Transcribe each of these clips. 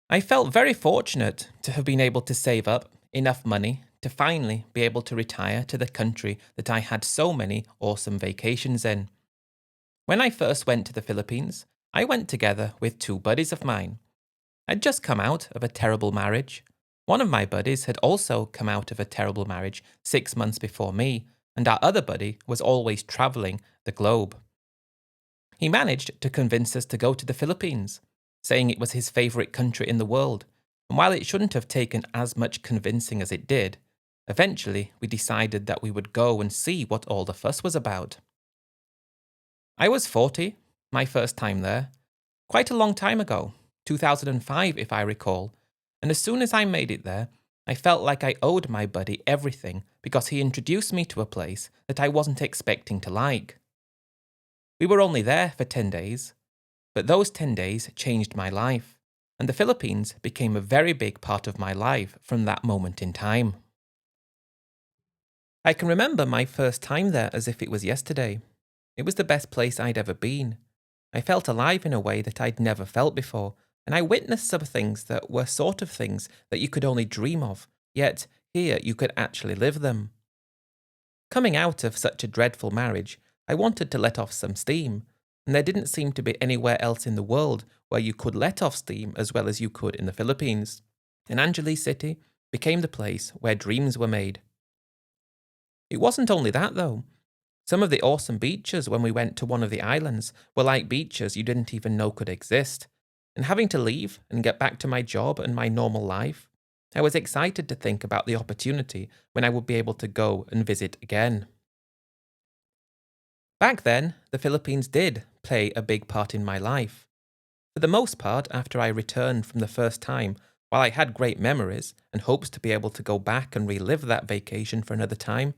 I felt very fortunate to have been able to save up enough money to finally be able to retire to the country that I had so many awesome vacations in. When I first went to the Philippines, I went together with two buddies of mine. I'd just come out of a terrible marriage. One of my buddies had also come out of a terrible marriage 6 months before me, and our other buddy was always travelling the globe. He managed to convince us to go to the Philippines, saying it was his favourite country in the world, and while it shouldn't have taken as much convincing as it did, eventually we decided that we would go and see what all the fuss was about. I was 40, my first time there, quite a long time ago, 2005 if I recall, and as soon as I made it there, I felt like I owed my buddy everything because he introduced me to a place that I wasn't expecting to like. We were only there for 10 days, but those 10 days changed my life, and the Philippines became a very big part of my life from that moment in time. I can remember my first time there as if it was yesterday. It was the best place I'd ever been. I felt alive in a way that I'd never felt before, and I witnessed some things that were sort of things that you could only dream of, yet here you could actually live them. Coming out of such a dreadful marriage, I wanted to let off some steam, and there didn't seem to be anywhere else in the world where you could let off steam as well as you could in the Philippines. And Angeles City became the place where dreams were made. It wasn't only that though. Some of the awesome beaches when we went to one of the islands were like beaches you didn't even know could exist. And having to leave and get back to my job and my normal life, I was excited to think about the opportunity when I would be able to go and visit again. Back then, the Philippines did play a big part in my life. For the most part, after I returned from the first time, while I had great memories and hopes to be able to go back and relive that vacation for another time,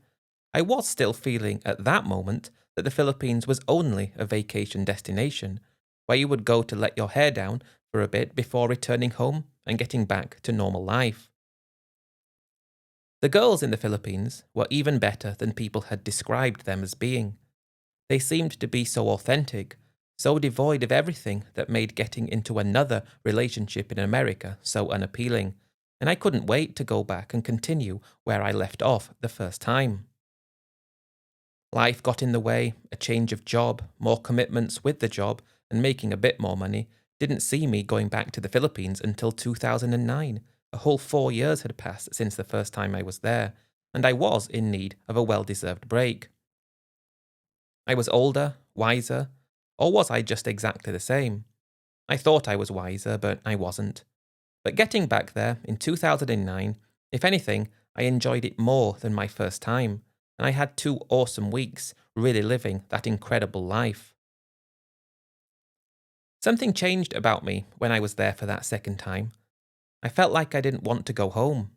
I was still feeling at that moment that the Philippines was only a vacation destination, where you would go to let your hair down for a bit before returning home and getting back to normal life. The girls in the Philippines were even better than people had described them as being. They seemed to be so authentic, so devoid of everything that made getting into another relationship in America so unappealing, and I couldn't wait to go back and continue where I left off the first time. Life got in the way, a change of job, more commitments with the job, and making a bit more money didn't see me going back to the Philippines until 2009. A whole 4 years had passed since the first time I was there, and I was in need of a well-deserved break. I was older, wiser, or was I just exactly the same? I thought I was wiser, but I wasn't. But getting back there in 2009, if anything, I enjoyed it more than my first time, and I had 2 awesome weeks really living that incredible life. Something changed about me when I was there for that second time. I felt like I didn't want to go home.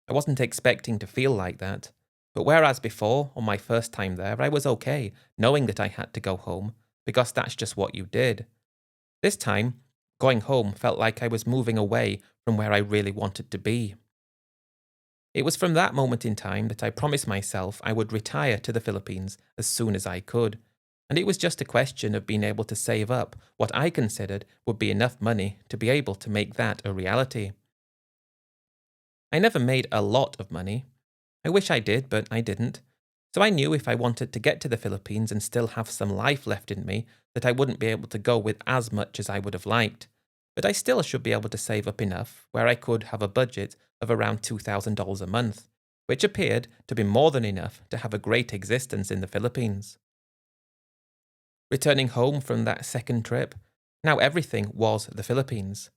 I wasn't expecting to feel like that, but whereas before, on my first time there, I was okay knowing that I had to go home, because that's just what you did. This time, going home felt like I was moving away from where I really wanted to be. It was from that moment in time that I promised myself I would retire to the Philippines as soon as I could, and it was just a question of being able to save up what I considered would be enough money to be able to make that a reality. I never made a lot of money. I wish I did, but I didn't. So I knew if I wanted to get to the Philippines and still have some life left in me, that I wouldn't be able to go with as much as I would have liked. But I still should be able to save up enough where I could have a budget of around $2,000 a month, which appeared to be more than enough to have a great existence in the Philippines. Returning home from that second trip, now everything was the Philippines.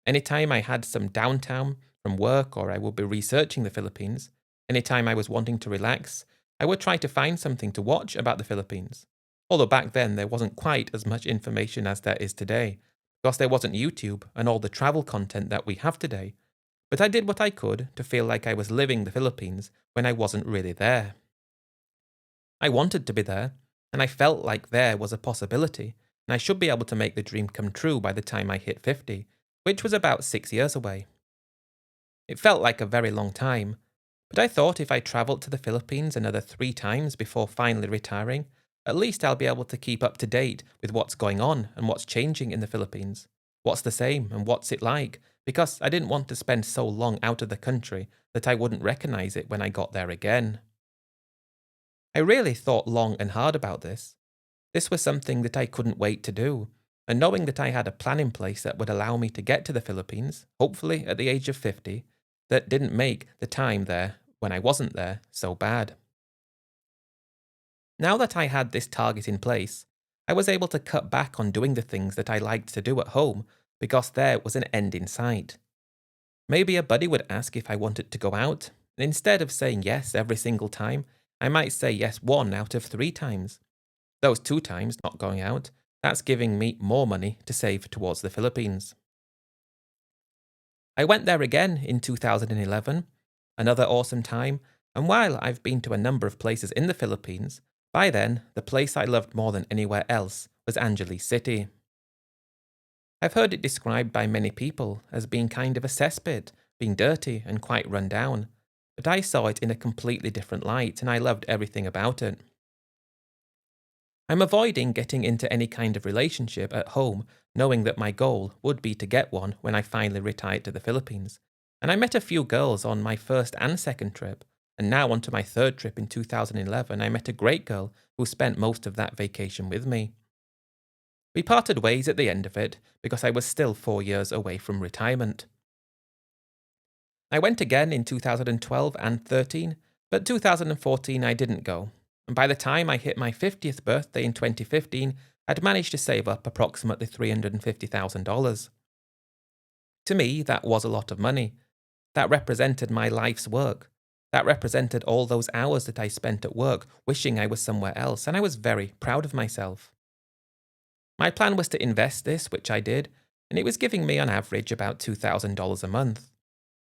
Anytime I had some downtime from work or I would be researching the Philippines, anytime I was wanting to relax, I would try to find something to watch about the Philippines. Although back then there wasn't quite as much information as there is today, because there wasn't YouTube and all the travel content that we have today. But I did what I could to feel like I was living the Philippines when I wasn't really there. I wanted to be there, and I felt like there was a possibility, and I should be able to make the dream come true by the time I hit 50, which was about 6 years away. It felt like a very long time, but I thought if I travelled to the Philippines another 3 times before finally retiring, at least I'll be able to keep up to date with what's going on and what's changing in the Philippines. What's the same and what's it like? Because I didn't want to spend so long out of the country that I wouldn't recognize it when I got there again. I really thought long and hard about this. This was something that I couldn't wait to do, and knowing that I had a plan in place that would allow me to get to the Philippines, hopefully at the age of 50, that didn't make the time there, when I wasn't there, so bad. Now that I had this target in place, I was able to cut back on doing the things that I liked to do at home because there was an end in sight. Maybe a buddy would ask if I wanted to go out, and instead of saying yes every single time, I might say yes 1 out of 3 times. Those 2 times not going out, that's giving me more money to save towards the Philippines. I went there again in 2011, another awesome time, and while I've been to a number of places in the Philippines, by then the place I loved more than anywhere else was Angeles City. I've heard it described by many people as being kind of a cesspit, being dirty and quite run down, but I saw it in a completely different light and I loved everything about it. I'm avoiding getting into any kind of relationship at home, knowing that my goal would be to get one when I finally retired to the Philippines. And I met a few girls on my first and second trip, and now onto my third trip in 2011, I met a great girl who spent most of that vacation with me. We parted ways at the end of it because I was still 4 years away from retirement. I went again in 2012 and 13, but 2014 I didn't go. And by the time I hit my 50th birthday in 2015, I'd managed to save up approximately $350,000. To me, that was a lot of money. That represented my life's work. That represented all those hours that I spent at work wishing I was somewhere else, and I was very proud of myself. My plan was to invest this, which I did, and it was giving me on average about $2,000 a month.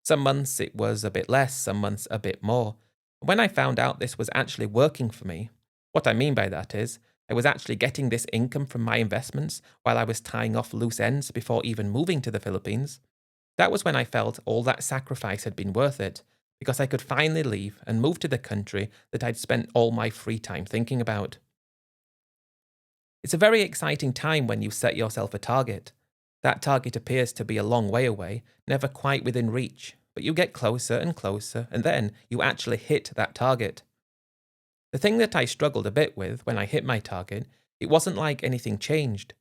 Some months it was a bit less, some months a bit more. When I found out this was actually working for me, what I mean by that is, I was actually getting this income from my investments while I was tying off loose ends before even moving to the Philippines. That was when I felt all that sacrifice had been worth it, because I could finally leave and move to the country that I'd spent all my free time thinking about. It's a very exciting time when you set yourself a target. That target appears to be a long way away, never quite within reach, but you get closer and closer, and then you actually hit that target. The thing that I struggled a bit with when I hit my target, it wasn't like anything changed.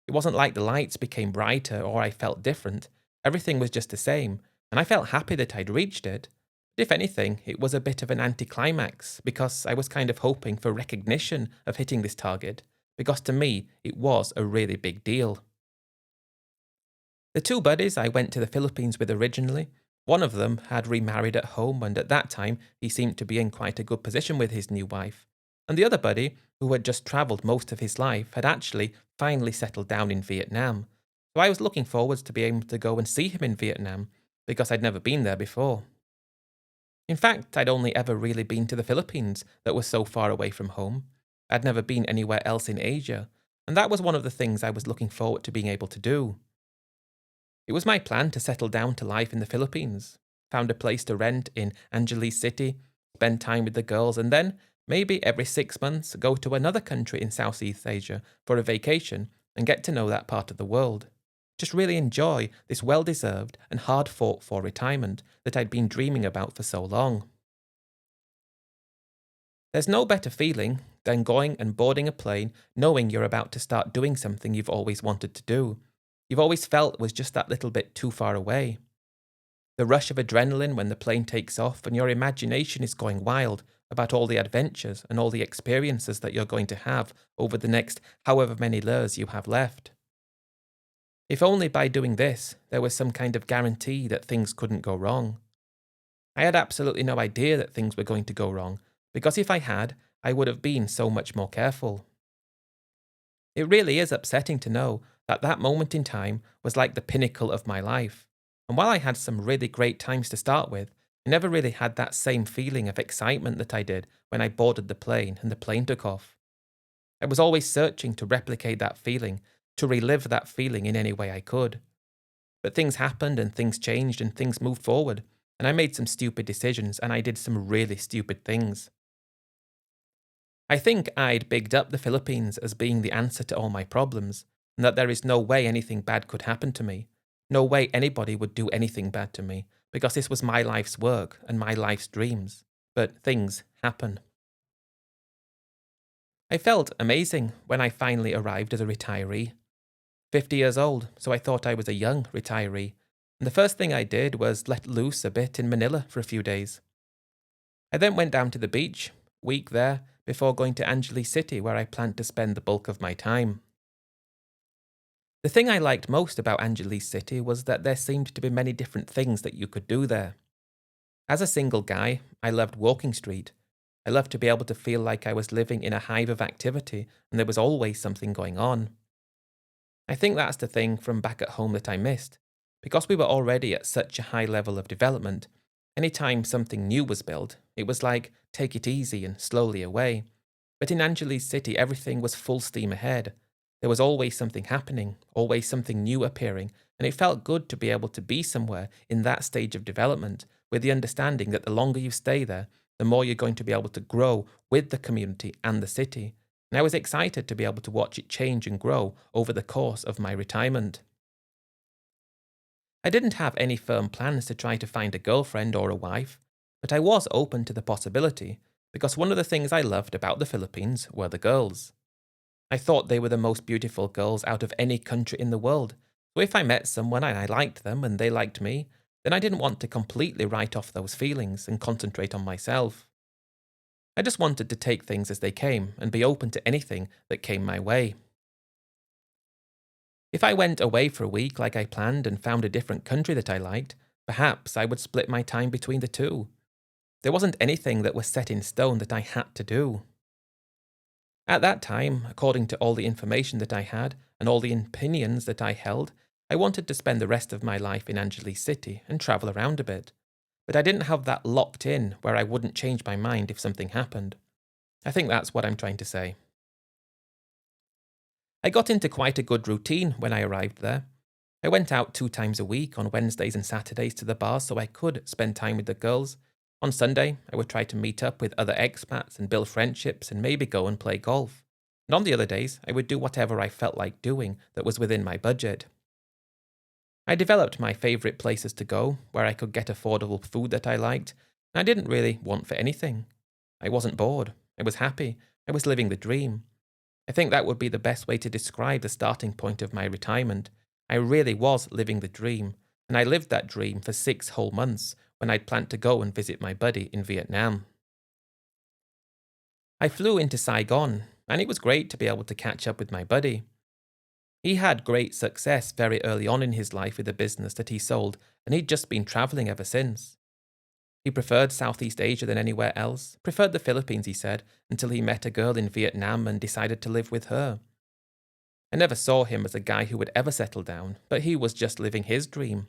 It wasn't like the lights became brighter or I felt different. Everything was just the same, and I felt happy that I'd reached it. But if anything, it was a bit of an anticlimax because I was kind of hoping for recognition of hitting this target, because to me, it was a really big deal. The 2 buddies I went to the Philippines with originally, one of them had remarried at home, and at that time he seemed to be in quite a good position with his new wife. And the other buddy, who had just travelled most of his life, had actually finally settled down in Vietnam. So I was looking forward to being able to go and see him in Vietnam, because I'd never been there before. In fact, I'd only ever really been to the Philippines that was so far away from home. I'd never been anywhere else in Asia, and that was one of the things I was looking forward to being able to do. It was my plan to settle down to life in the Philippines, found a place to rent in Angeles City, spend time with the girls, and then, maybe every 6 months, go to another country in Southeast Asia for a vacation and get to know that part of the world. Just really enjoy this well-deserved and hard-fought-for retirement that I'd been dreaming about for so long. There's no better feeling than going and boarding a plane knowing you're about to start doing something you've always wanted to do. You've always felt was just that little bit too far away. The rush of adrenaline when the plane takes off and your imagination is going wild about all the adventures and all the experiences that you're going to have over the next however many years you have left. If only by doing this there was some kind of guarantee that things couldn't go wrong. I had absolutely no idea that things were going to go wrong, because if I had, I would have been so much more careful. It really is upsetting to know that that moment in time was like the pinnacle of my life. And while I had some really great times to start with, I never really had that same feeling of excitement that I did when I boarded the plane and the plane took off. I was always searching to replicate that feeling, to relive that feeling in any way I could. But things happened and things changed and things moved forward, and I made some stupid decisions and I did some really stupid things. I think I'd bigged up the Philippines as being the answer to all my problems, and that there is no way anything bad could happen to me. No way anybody would do anything bad to me, because this was my life's work and my life's dreams. But things happen. I felt amazing when I finally arrived as a retiree. 50 years old, so I thought I was a young retiree, and the first thing I did was let loose a bit in Manila for a few days. I then went down to the beach, week there, before going to Angeles City where I planned to spend the bulk of my time. The thing I liked most about Angeles City was that there seemed to be many different things that you could do there. As a single guy, I loved walking street. I loved to be able to feel like I was living in a hive of activity and there was always something going on. I think that's the thing from back at home that I missed. Because we were already at such a high level of development, any time something new was built, it was like take it easy and slowly away. But in Angeles City, everything was full steam ahead. There was always something happening, always something new appearing, and it felt good to be able to be somewhere in that stage of development, with the understanding that the longer you stay there, the more you're going to be able to grow with the community and the city. And I was excited to be able to watch it change and grow over the course of my retirement. I didn't have any firm plans to try to find a girlfriend or a wife, but I was open to the possibility, because one of the things I loved about the Philippines were the girls. I thought they were the most beautiful girls out of any country in the world, so if I met someone and I liked them and they liked me, then I didn't want to completely write off those feelings and concentrate on myself. I just wanted to take things as they came and be open to anything that came my way. If I went away for a week like I planned and found a different country that I liked, perhaps I would split my time between the two. There wasn't anything that was set in stone that I had to do. At that time, according to all the information that I had and all the opinions that I held, I wanted to spend the rest of my life in Angeles City and travel around a bit. But I didn't have that locked in where I wouldn't change my mind if something happened. I think that's what I'm trying to say. I got into quite a good routine when I arrived there. I went out 2 times a week on Wednesdays and Saturdays to the bars so I could spend time with the girls. On Sunday, I would try to meet up with other expats and build friendships and maybe go and play golf. And on the other days, I would do whatever I felt like doing that was within my budget. I developed my favourite places to go, where I could get affordable food that I liked, and I didn't really want for anything. I wasn't bored. I was happy. I was living the dream. I think that would be the best way to describe the starting point of my retirement. I really was living the dream, and I lived that dream for 6 whole months when I'd planned to go and visit my buddy in Vietnam. I flew into Saigon, and it was great to be able to catch up with my buddy. He had great success very early on in his life with a business that he sold, and he'd just been travelling ever since. He preferred Southeast Asia than anywhere else, preferred the Philippines, he said, until he met a girl in Vietnam and decided to live with her. I never saw him as a guy who would ever settle down, but he was just living his dream.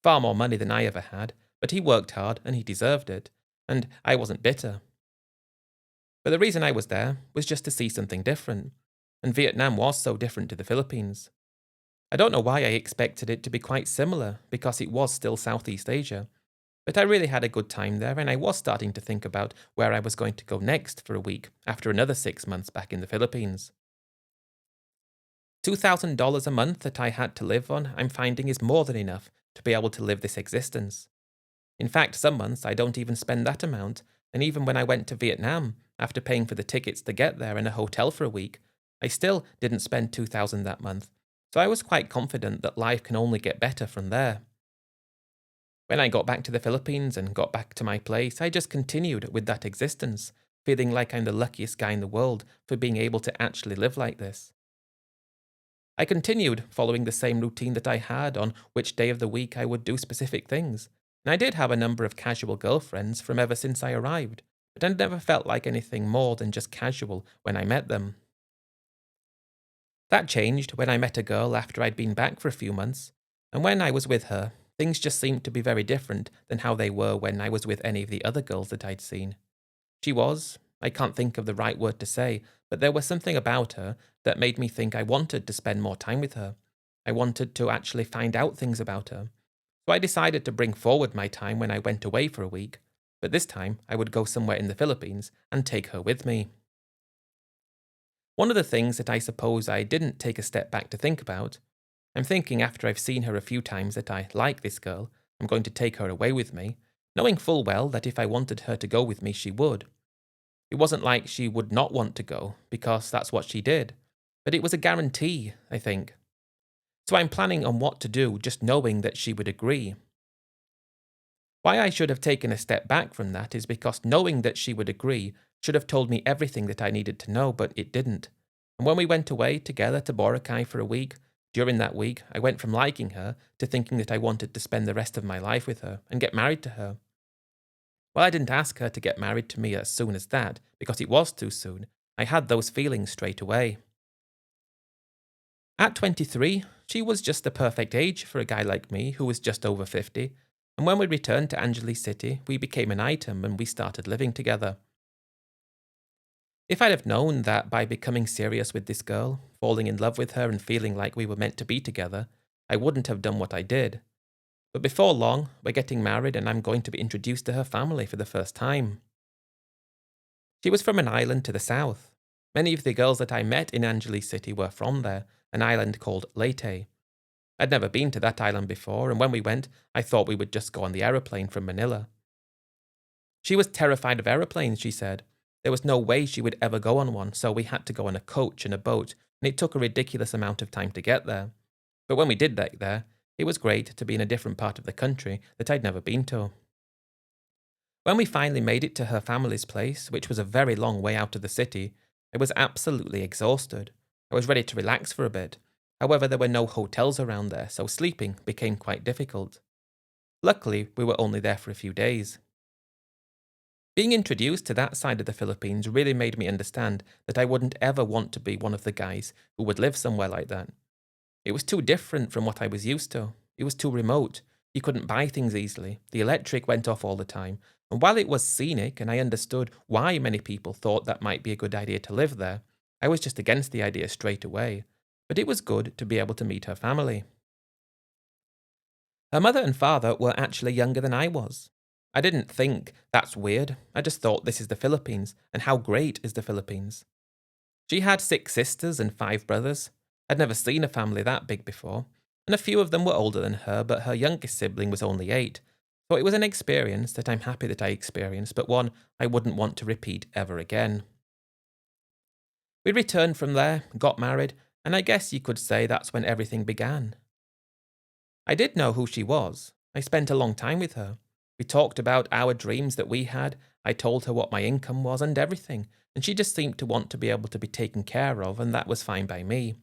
Far more money than I ever had, but he worked hard and he deserved it, and I wasn't bitter. But the reason I was there was just to see something different, and Vietnam was so different to the Philippines. I don't know why I expected it to be quite similar, because it was still Southeast Asia, but I really had a good time there, and I was starting to think about where I was going to go next for a week after another 6 months back in the Philippines. $2,000 a month that I had to live on, I'm finding is more than enough to be able to live this existence. In fact, some months I don't even spend that amount, and even when I went to Vietnam, after paying for the tickets to get there and a hotel for a week, I still didn't spend $2,000 that month, so I was quite confident that life can only get better from there. When I got back to the Philippines and got back to my place, I just continued with that existence, feeling like I'm the luckiest guy in the world for being able to actually live like this. I continued following the same routine that I had on which day of the week I would do specific things, and I did have a number of casual girlfriends from ever since I arrived, but I never felt like anything more than just casual when I met them. That changed when I met a girl after I'd been back for a few months, and when I was with her, things just seemed to be very different than how they were when I was with any of the other girls that I'd seen. She was, I can't think of the right word to say, but there was something about her that made me think I wanted to spend more time with her. I wanted to actually find out things about her. So I decided to bring forward my time when I went away for a week, but this time I would go somewhere in the Philippines and take her with me. One of the things that I suppose I didn't take a step back to think about, I'm thinking after I've seen her a few times that I like this girl, I'm going to take her away with me, knowing full well that if I wanted her to go with me, she would. It wasn't like she would not want to go, because that's what she did, but it was a guarantee, I think. So I'm planning on what to do, just knowing that she would agree. Why I should have taken a step back from that is because knowing that she would agree should have told me everything that I needed to know, but it didn't. And when we went away together to Boracay for a week, during that week, I went from liking her to thinking that I wanted to spend the rest of my life with her and get married to her. Well, I didn't ask her to get married to me as soon as that, because it was too soon. I had those feelings straight away. At 23, she was just the perfect age for a guy like me who was just over 50, and when we returned to Angeles City, we became an item and we started living together. If I'd have known that by becoming serious with this girl, falling in love with her and feeling like we were meant to be together, I wouldn't have done what I did. But before long, we're getting married and I'm going to be introduced to her family for the first time. She was from an island to the south. Many of the girls that I met in Angeles City were from there, an island called Leyte. I'd never been to that island before, and when we went, I thought we would just go on the aeroplane from Manila. She was terrified of aeroplanes, she said. There was no way she would ever go on one, so we had to go on a coach and a boat, and it took a ridiculous amount of time to get there. But when we did get there, it was great to be in a different part of the country that I'd never been to. When we finally made it to her family's place, which was a very long way out of the city, I was absolutely exhausted. I was ready to relax for a bit. However, there were no hotels around there, so sleeping became quite difficult. Luckily, we were only there for a few days. Being introduced to that side of the Philippines really made me understand that I wouldn't ever want to be one of the guys who would live somewhere like that. It was too different from what I was used to. It was too remote. You couldn't buy things easily. The electric went off all the time. And while it was scenic and I understood why many people thought that might be a good idea to live there, I was just against the idea straight away. But it was good to be able to meet her family. Her mother and father were actually younger than I was. I didn't think that's weird. I just thought this is the Philippines, and how great is the Philippines. She had 6 sisters and 5 brothers. I'd never seen a family that big before, and a few of them were older than her, but her youngest sibling was only 8. So it was an experience that I'm happy that I experienced, but one I wouldn't want to repeat ever again. We returned from there, got married, and I guess you could say that's when everything began. I did know who she was. I spent a long time with her. We talked about our dreams that we had. I told her what my income was and everything, and she just seemed to want to be able to be taken care of, and that was fine by me.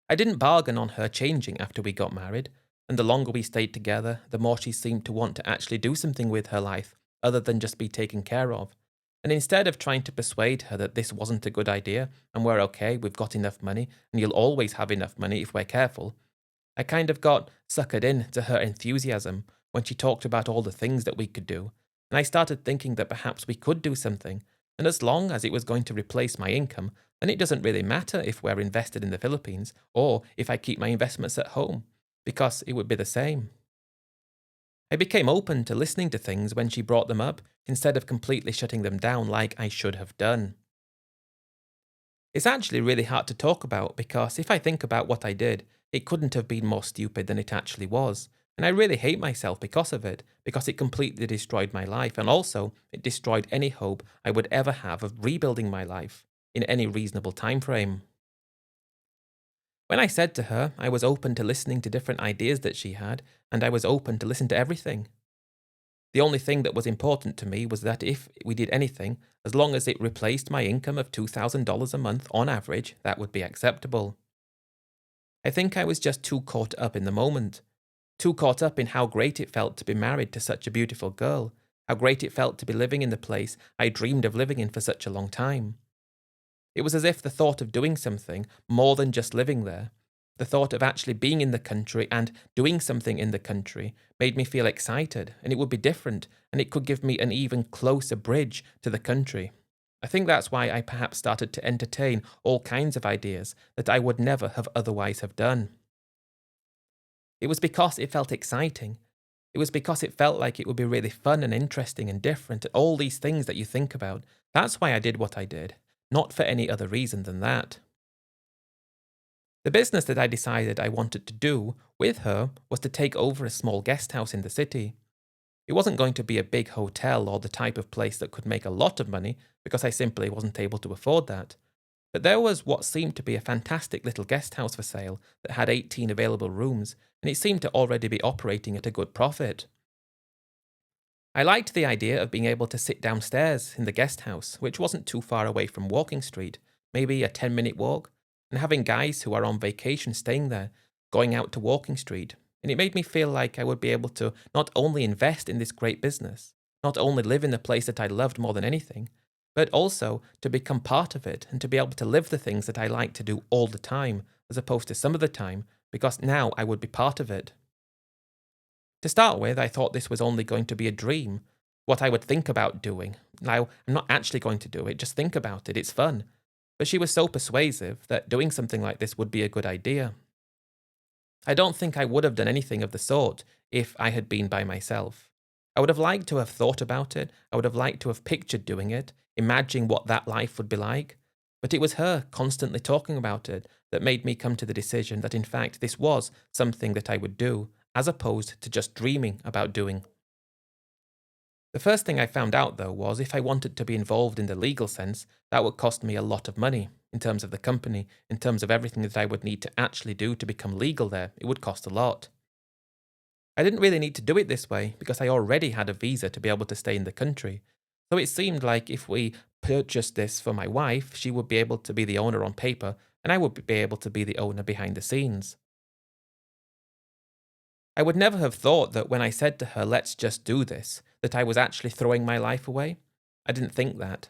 I didn't bargain on her changing after we got married, and the longer we stayed together, the more she seemed to want to actually do something with her life, other than just be taken care of. And instead of trying to persuade her that this wasn't a good idea, and we're okay, we've got enough money, and you'll always have enough money if we're careful, I kind of got suckered in to her enthusiasm when she talked about all the things that we could do, and I started thinking that perhaps we could do something, and as long as it was going to replace my income, then it doesn't really matter if we're invested in the Philippines or if I keep my investments at home, because it would be the same. I became open to listening to things when she brought them up, instead of completely shutting them down like I should have done. It's actually really hard to talk about because if I think about what I did, it couldn't have been more stupid than it actually was. And I really hate myself because of it, because it completely destroyed my life, and also it destroyed any hope I would ever have of rebuilding my life in any reasonable time frame. When I said to her I was open to listening to different ideas that she had, and I was open to listen to everything. The only thing that was important to me was that if we did anything, as long as it replaced my income of $2,000 a month on average, that would be acceptable. I think I was just too caught up in the moment. Too caught up in how great it felt to be married to such a beautiful girl, how great it felt to be living in the place I dreamed of living in for such a long time. It was as if the thought of doing something more than just living there, the thought of actually being in the country and doing something in the country made me feel excited, and it would be different, and it could give me an even closer bridge to the country. I think that's why I perhaps started to entertain all kinds of ideas that I would never have otherwise have done. It was because it felt exciting. It was because it felt like it would be really fun and interesting and different, all these things that you think about. That's why I did what I did. not for any other reason than that. The business that I decided I wanted to do with her was to take over a small guest house in the city. It wasn't going to be a big hotel or the type of place that could make a lot of money because I simply wasn't able to afford that. But there was what seemed to be a fantastic little guest house for sale that had 18 available rooms, and it seemed to already be operating at a good profit. I liked the idea of being able to sit downstairs in the guest house, which wasn't too far away from Walking Street, maybe a 10-minute walk, and having guys who are on vacation staying there, going out to Walking Street. And it made me feel like I would be able to not only invest in this great business, not only live in the place that I loved more than anything, but also to become part of it and to be able to live the things that I like to do all the time, as opposed to some of the time, because now I would be part of it. To start with, I thought this was only going to be a dream, what I would think about doing. Now, I'm not actually going to do it, just think about it, it's fun. But she was so persuasive that doing something like this would be a good idea. I don't think I would have done anything of the sort if I had been by myself. I would have liked to have thought about it, I would have liked to have pictured doing it, imagining what that life would be like. But it was her constantly talking about it that made me come to the decision that in fact this was something that I would do, as opposed to just dreaming about doing. The first thing I found out, though, was if I wanted to be involved in the legal sense, that would cost me a lot of money, in terms of the company, in terms of everything that I would need to actually do to become legal there. It would cost a lot. I didn't really need to do it this way because I already had a visa to be able to stay in the country. So it seemed like if we purchased this for my wife, she would be able to be the owner on paper, and I would be able to be the owner behind the scenes. I would never have thought that when I said to her, let's just do this, that I was actually throwing my life away. I didn't think that.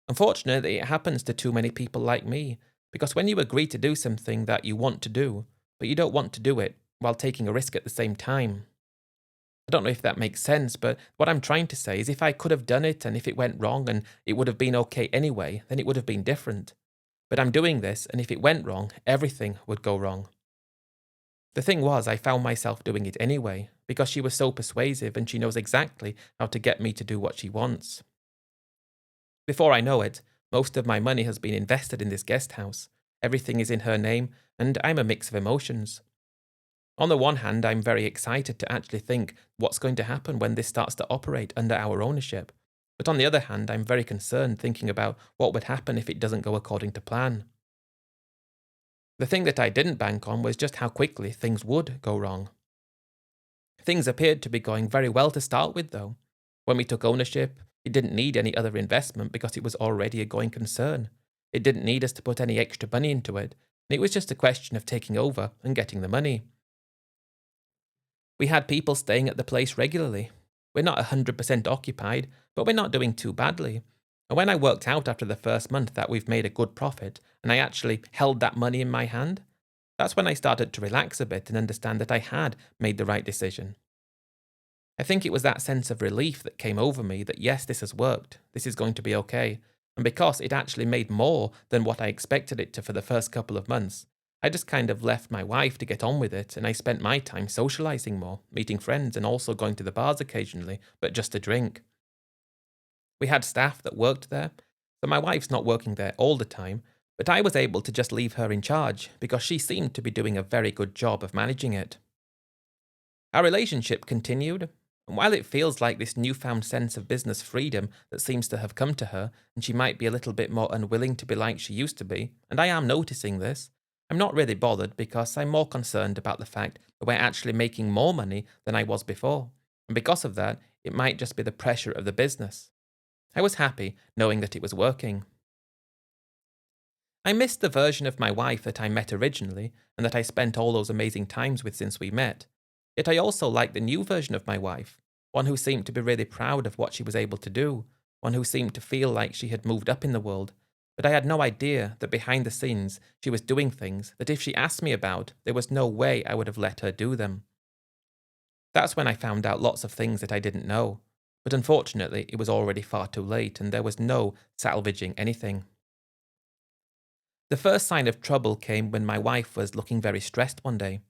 Unfortunately, it happens to too many people like me, because when you agree to do something that you want to do, but you don't want to do it while taking a risk at the same time. I don't know if that makes sense, but what I'm trying to say is if I could have done it and if it went wrong and it would have been okay anyway, then it would have been different. But I'm doing this, and if it went wrong, everything would go wrong. The thing was, I found myself doing it anyway, because she was so persuasive and she knows exactly how to get me to do what she wants. Before I know it, most of my money has been invested in this guest house. Everything is in her name, and I'm a mix of emotions. On the one hand, I'm very excited to actually think what's going to happen when this starts to operate under our ownership. But on the other hand, I'm very concerned thinking about what would happen if it doesn't go according to plan. The thing that I didn't bank on was just how quickly things would go wrong. Things appeared to be going very well to start with, though. When we took ownership, it didn't need any other investment because it was already a going concern. It didn't need us to put any extra money into it, and it was just a question of taking over and getting the money. We had people staying at the place regularly. We're not 100% occupied, but we're not doing too badly. And when I worked out after the first month that we've made a good profit, and I actually held that money in my hand, that's when I started to relax a bit and understand that I had made the right decision. I think it was that sense of relief that came over me that yes, this has worked, this is going to be okay. And because it actually made more than what I expected it to for the first couple of months, I just kind of left my wife to get on with it, and I spent my time socializing more, meeting friends, and also going to the bars occasionally, but just to drink. We had staff that worked there, so my wife's not working there all the time, but I was able to just leave her in charge because she seemed to be doing a very good job of managing it. Our relationship continued, and while it feels like this newfound sense of business freedom that seems to have come to her, and she might be a little bit more unwilling to be like she used to be, and I am noticing this, I'm not really bothered because I'm more concerned about the fact that we're actually making more money than I was before, and because of that, it might just be the pressure of the business. I was happy knowing that it was working. I missed the version of my wife that I met originally and that I spent all those amazing times with since we met. Yet I also liked the new version of my wife, one who seemed to be really proud of what she was able to do, one who seemed to feel like she had moved up in the world. But I had no idea that behind the scenes she was doing things that if she asked me about, there was no way I would have let her do them. That's when I found out lots of things that I didn't know. But unfortunately, it was already far too late and there was no salvaging anything. The first sign of trouble came when my wife was looking very stressed one day.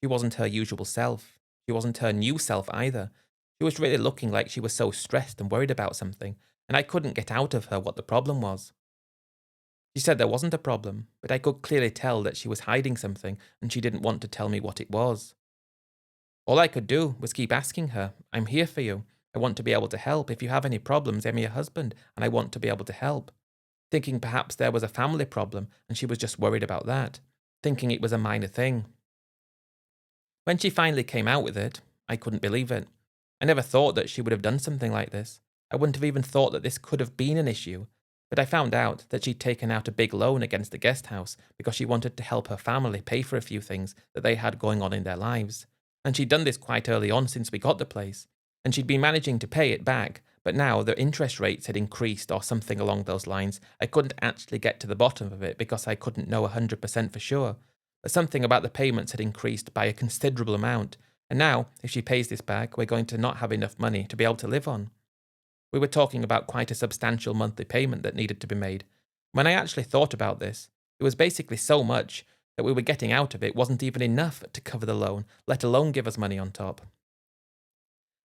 She wasn't her usual self. She wasn't her new self either. She was really looking like she was so stressed and worried about something, and I couldn't get out of her what the problem was. She said there wasn't a problem, but I could clearly tell that she was hiding something and she didn't want to tell me what it was. All I could do was keep asking her, I'm here for you. I want to be able to help. If you have any problems, I'm your husband and I want to be able to help. Thinking perhaps there was a family problem and she was just worried about that, thinking it was a minor thing. When she finally came out with it, I couldn't believe it. I never thought that she would have done something like this. I wouldn't have even thought that this could have been an issue. But I found out that she'd taken out a big loan against the guest house because she wanted to help her family pay for a few things that they had going on in their lives. And she'd done this quite early on since we got the place. And she'd been managing to pay it back, but now the interest rates had increased or something along those lines. I couldn't actually get to the bottom of it because I couldn't know 100% for sure. But something about the payments had increased by a considerable amount. And now, if she pays this back, we're going to not have enough money to be able to live on. We were talking about quite a substantial monthly payment that needed to be made. When I actually thought about this, it was basically so much that we were getting out of it wasn't even enough to cover the loan, let alone give us money on top.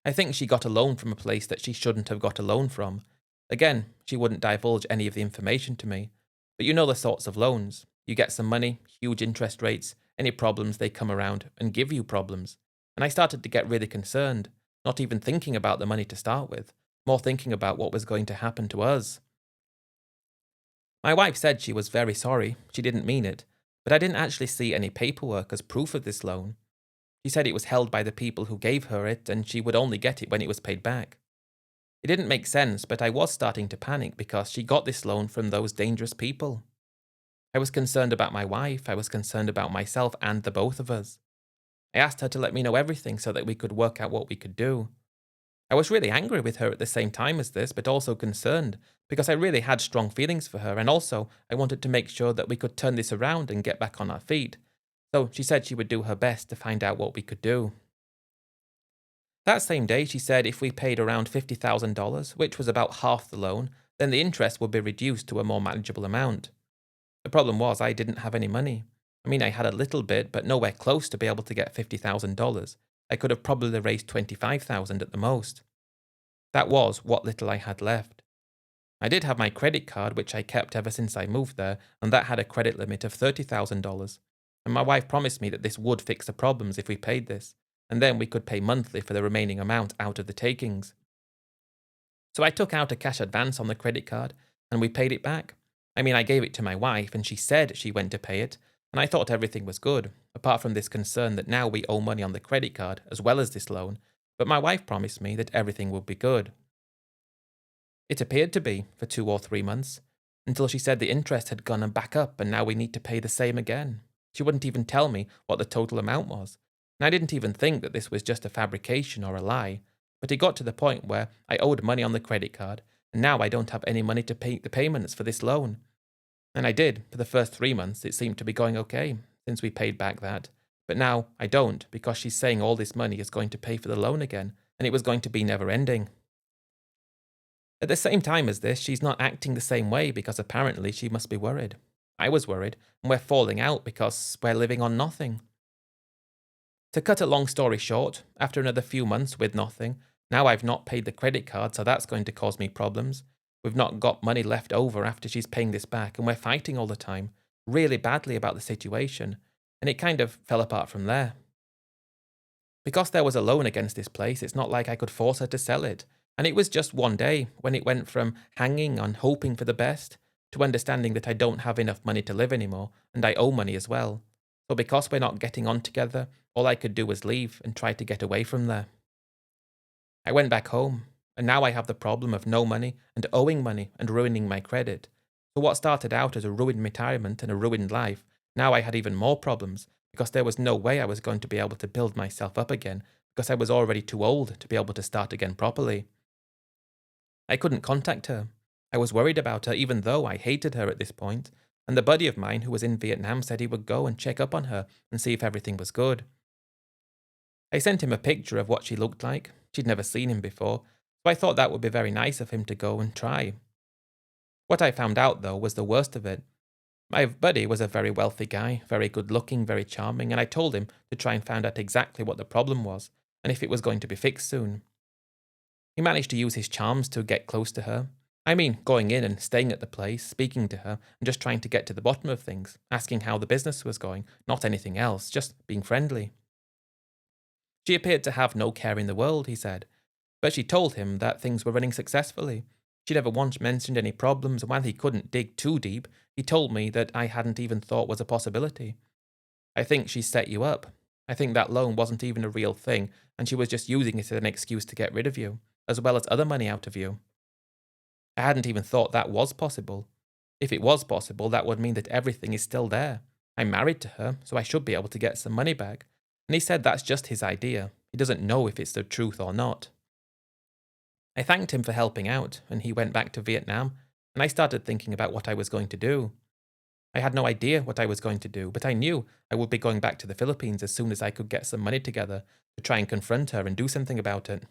I think she got a loan from a place that she shouldn't have got a loan from. Again, she wouldn't divulge any of the information to me. But you know the sorts of loans. You get some money, huge interest rates, any problems they come around and give you problems. And I started to get really concerned, not even thinking about the money to start with, more thinking about what was going to happen to us. My wife said she was very sorry, she didn't mean it, but I didn't actually see any paperwork as proof of this loan. She said it was held by the people who gave her it and she would only get it when it was paid back. It didn't make sense, but I was starting to panic because she got this loan from those dangerous people. I was concerned about my wife, I was concerned about myself and the both of us. I asked her to let me know everything so that we could work out what we could do. I was really angry with her at the same time as this, but also concerned, because I really had strong feelings for her, and also I wanted to make sure that we could turn this around and get back on our feet. So she said she would do her best to find out what we could do. That same day, she said if we paid around $50,000, which was about half the loan, then the interest would be reduced to a more manageable amount. The problem was I didn't have any money. I mean, I had a little bit, but nowhere close to be able to get $50,000. I could have probably raised $25,000 at the most. That was what little I had left. I did have my credit card, which I kept ever since I moved there, and that had a credit limit of $30,000. And my wife promised me that this would fix the problems if we paid this, and then we could pay monthly for the remaining amount out of the takings. So I took out a cash advance on the credit card, and we paid it back. I mean, I gave it to my wife, and she said she went to pay it, and I thought everything was good, apart from this concern that now we owe money on the credit card, as well as this loan, but my wife promised me that everything would be good. It appeared to be for 2 or 3 months, until she said the interest had gone back up and now we need to pay the same again. She wouldn't even tell me what the total amount was, and I didn't even think that this was just a fabrication or a lie, but it got to the point where I owed money on the credit card, and now I don't have any money to pay the payments for this loan. And I did, for the first 3 months it seemed to be going okay, since we paid back that, but now I don't because she's saying all this money is going to pay for the loan again, and it was going to be never ending. At the same time as this, she's not acting the same way because apparently she must be worried. I was worried, and we're falling out because we're living on nothing. To cut a long story short, after another few months with nothing, now I've not paid the credit card, so that's going to cause me problems. We've not got money left over after she's paying this back, and we're fighting all the time, really badly about the situation, and it kind of fell apart from there. Because there was a loan against this place, it's not like I could force her to sell it. And it was just one day when it went from hanging on hoping for the best to understanding that I don't have enough money to live anymore and I owe money as well. So because we're not getting on together, all I could do was leave and try to get away from there. I went back home, and now I have the problem of no money and owing money and ruining my credit. So what started out as a ruined retirement and a ruined life, now I had even more problems because there was no way I was going to be able to build myself up again because I was already too old to be able to start again properly. I couldn't contact her. I was worried about her even though I hated her at this point, and the buddy of mine who was in Vietnam said he would go and check up on her and see if everything was good. I sent him a picture of what she looked like. She'd never seen him before, so I thought that would be very nice of him to go and try. What I found out, though, was the worst of it. My buddy was a very wealthy guy, very good looking, very charming, and I told him to try and find out exactly what the problem was, and if it was going to be fixed soon. He managed to use his charms to get close to her, I mean, going in and staying at the place, speaking to her, and just trying to get to the bottom of things, asking how the business was going, not anything else, just being friendly. She appeared to have no care in the world, he said, but she told him that things were running successfully. She never once mentioned any problems, and while he couldn't dig too deep, he told me that I hadn't even thought was a possibility. I think she set you up. I think that loan wasn't even a real thing, and she was just using it as an excuse to get rid of you, as well as other money out of you. I hadn't even thought that was possible. If it was possible, that would mean that everything is still there. I'm married to her, so I should be able to get some money back. And he said that's just his idea. He doesn't know if it's the truth or not. I thanked him for helping out, and he went back to Vietnam, and I started thinking about what I was going to do. I had no idea what I was going to do, but I knew I would be going back to the Philippines as soon as I could get some money together to try and confront her and do something about it.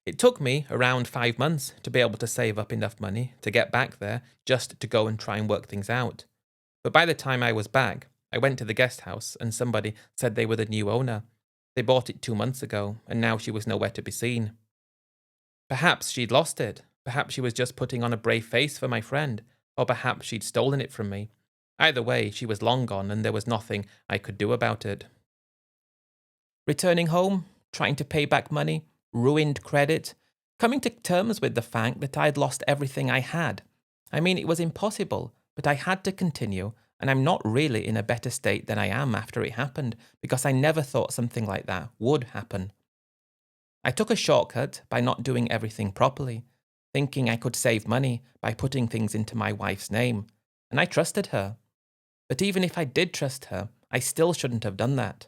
It took me around 5 months to be able to save up enough money to get back there just to go and try and work things out. But by the time I was back, I went to the guest house and somebody said they were the new owner. They bought it 2 months ago and now she was nowhere to be seen. Perhaps she'd lost it. Perhaps she was just putting on a brave face for my friend. Or perhaps she'd stolen it from me. Either way, she was long gone and there was nothing I could do about it. Returning home, trying to pay back money, ruined credit, coming to terms with the fact that I'd lost everything I had. I mean, it was impossible, but I had to continue, and I'm not really in a better state than I am after it happened, because I never thought something like that would happen. I took a shortcut by not doing everything properly, thinking I could save money by putting things into my wife's name, and I trusted her. But even if I did trust her, I still shouldn't have done that.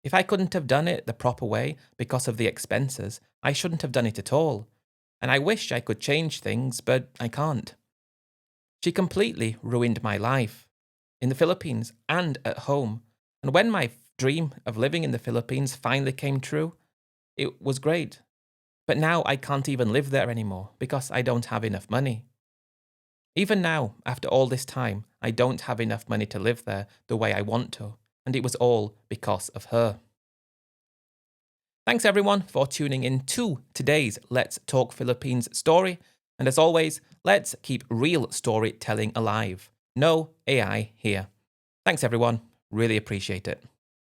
If I couldn't have done it the proper way because of the expenses, I shouldn't have done it at all. And I wish I could change things, but I can't. She completely ruined my life, in the Philippines and at home. And when my dream of living in the Philippines finally came true, it was great. But now I can't even live there anymore because I don't have enough money. Even now, after all this time, I don't have enough money to live there the way I want to. And it was all because of her. Thanks everyone for tuning in to today's Let's Talk Philippines story. And as always, let's keep real storytelling alive. No AI here. Thanks everyone. Really appreciate it.